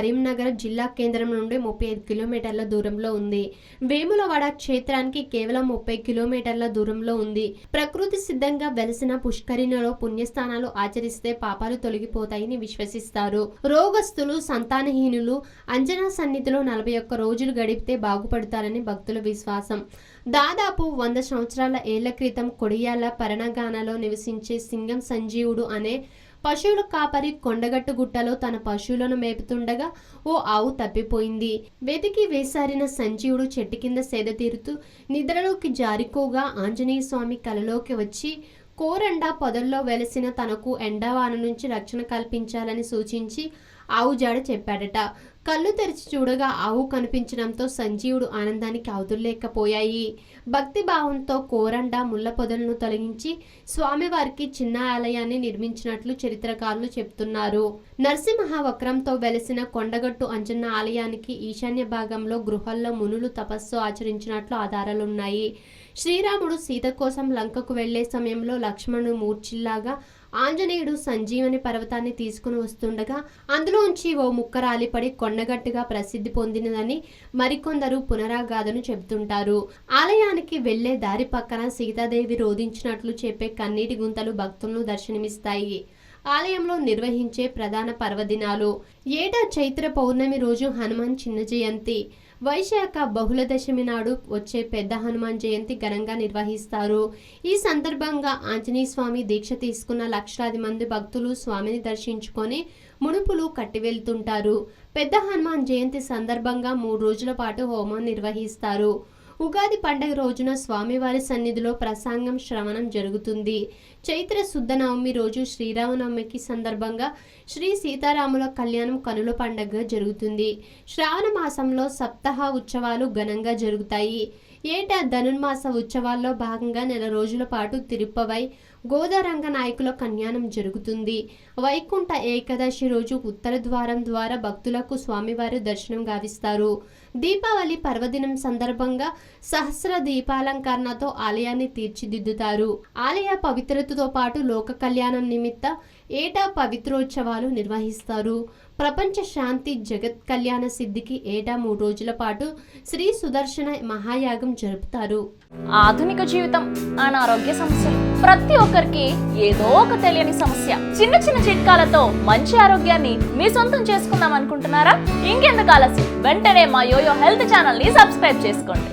కరీంనగర్ జిల్లా కేంద్రం నుండి 35 కిలోమీటర్ల దూరంలో ఉంది. వేములవాడ క్షేత్రానికి కేవలం 30 కిలోమీటర్ల దూరంలో ఉంది. ప్రకృతి సిద్ధంగా వెలసిన పుష్కరిణిలో పుణ్యస్నానాలు ఆచరిస్తే పాపాలు తొలగిపోతాయని విశ్వసిస్తారు. రోగస్తులు, సంతానహీనులు అంజనా సన్నిధిలో 41 రోజులు గడిపితే బాగుపడతారని భక్తుల విశ్వాసం. దాదాపు 100 సంవత్సరాల ఏళ్ల క్రితం కొడియాల పరణగానలో నివసించే సింగం సంజీవుడు అనే పశువుల కాపరి కొండగట్టు గుట్టలో తన పశువులను మేపుతుండగా ఓ ఆవు తప్పిపోయింది. వెతికి వేసారిన సంజీవుడు చెట్టు కింద సేద తీరుతూ నిద్రలోకి జారుకోగా ఆంజనేయ స్వామి కలలోకి వచ్చి కోరండ పొదల్లో వెలసిన తనకు ఎండవాన నుంచి రక్షణ కల్పించాలని సూచించి ఆవు జాడ చెప్పాడట. కళ్ళు తెరిచి చూడగా ఆవు కనిపించడంతో సంజీవుడు ఆనందానికి అవధుల్లేకపోయాయి. భక్తి భావంతో కోరండ ముళ్ళ పొదలను తొలగించి స్వామివారికి చిన్న ఆలయాన్ని నిర్మించినట్లు చరిత్రకారులు చెప్తున్నారు. నరసింహ వక్రంతో వెలసిన కొండగట్టు అంజన్న ఆలయానికి ఈశాన్య భాగంలో గృహల్లో మునులు తపస్సు ఆచరించినట్లు ఆధారాలున్నాయి. శ్రీరాముడు సీత కోసం లంకకు వెళ్లే సమయంలో లక్ష్మణుడు మూర్ఛిల్లాగా ఆంజనేయుడు సంజీవని పర్వతాన్ని తీసుకుని వస్తుండగా అందులోంచి ఓ ముక్క రాలిపడి కొండగట్టుగా ప్రసిద్ధి పొందినదని మరికొందరు పునరాగాథను చెబుతుంటారు. ఆలయానికి వెళ్లే దారి పక్కన సీతాదేవి రోధించినట్లు చెప్పే కన్నీటి గుంతలు భక్తులను దర్శనమిస్తాయి. ఆలయంలో నిర్వహించే ప్రధాన పర్వదినాలు: ఏటా చైత్ర పౌర్ణమి రోజు హనుమాన్ చిన్న జయంతి, వైశాఖ బహుళ దశమి నాడు వచ్చే పెద్ద హనుమాన్ జయంతి ఘనంగా నిర్వహిస్తారు. ఈ సందర్భంగా ఆంజనేయ స్వామి దీక్ష తీసుకున్న లక్షలాది మంది భక్తులు స్వామిని దర్శించుకొని ముడుపులు కట్టివెళ్తుంటారు. పెద్ద హనుమాన్ జయంతి సందర్భంగా 3 రోజుల పాటు హోమం నిర్వహిస్తారు. ఉగాది పండుగ రోజున స్వామివారి సన్నిధిలో ప్రసంగం శ్రవణం జరుగుతుంది. చైత్ర శుద్ధ నవమి రోజు శ్రీరామనవమికి సందర్భంగా శ్రీ సీతారాముల కళ్యాణం కనుల పండుగ జరుగుతుంది. శ్రావణ మాసంలో సప్తాహ ఉత్సవాలు ఘనంగా జరుగుతాయి. ఏటా ధనుర్మాస ఉత్సవాల్లో భాగంగా 4 రోజుల పాటు తిరుప్పవై గోదారంగ నాయకుల కళ్యాణం జరుగుతుంది. వైకుంఠ ఏకాదశి రోజు ఉత్తర ద్వారం ద్వారా భక్తులకు స్వామివారి దర్శనం గావిస్తారు. దీపావళి పర్వదినం సందర్భంగా సహస్ర దీపాలంకరణతో ఆలయాన్ని తీర్చిదిద్దుతారు. ఆలయ పవిత్రతతో పాటు లోక కళ్యాణం నిమిత్త ఏటా పవిత్రోత్సవాలు నిర్వహిస్తారు. ప్రపంచ శాంతి, జగత్ కళ్యాణ సిద్ధికి ఏటా 3 రోజుల పాటు శ్రీ సుదర్శన మహాయాగం జరుపుతారు. ఆధునిక జీవితం, అనారోగ్య సమస్యలు, ప్రతి ఒక్కరికి ఏదో ఒక తెలియని సమస్య. చిన్న చిన్న చిట్కాలతో మంచి ఆరోగ్యాన్ని మీ సొంతం చేసుకుందాం అనుకుంటున్నారా? ఇంకెందుకు ఆలస్యం, వెంటనే మా యోయో హెల్త్ ఛానల్ ని సబ్స్క్రైబ్ చేసుకోండి.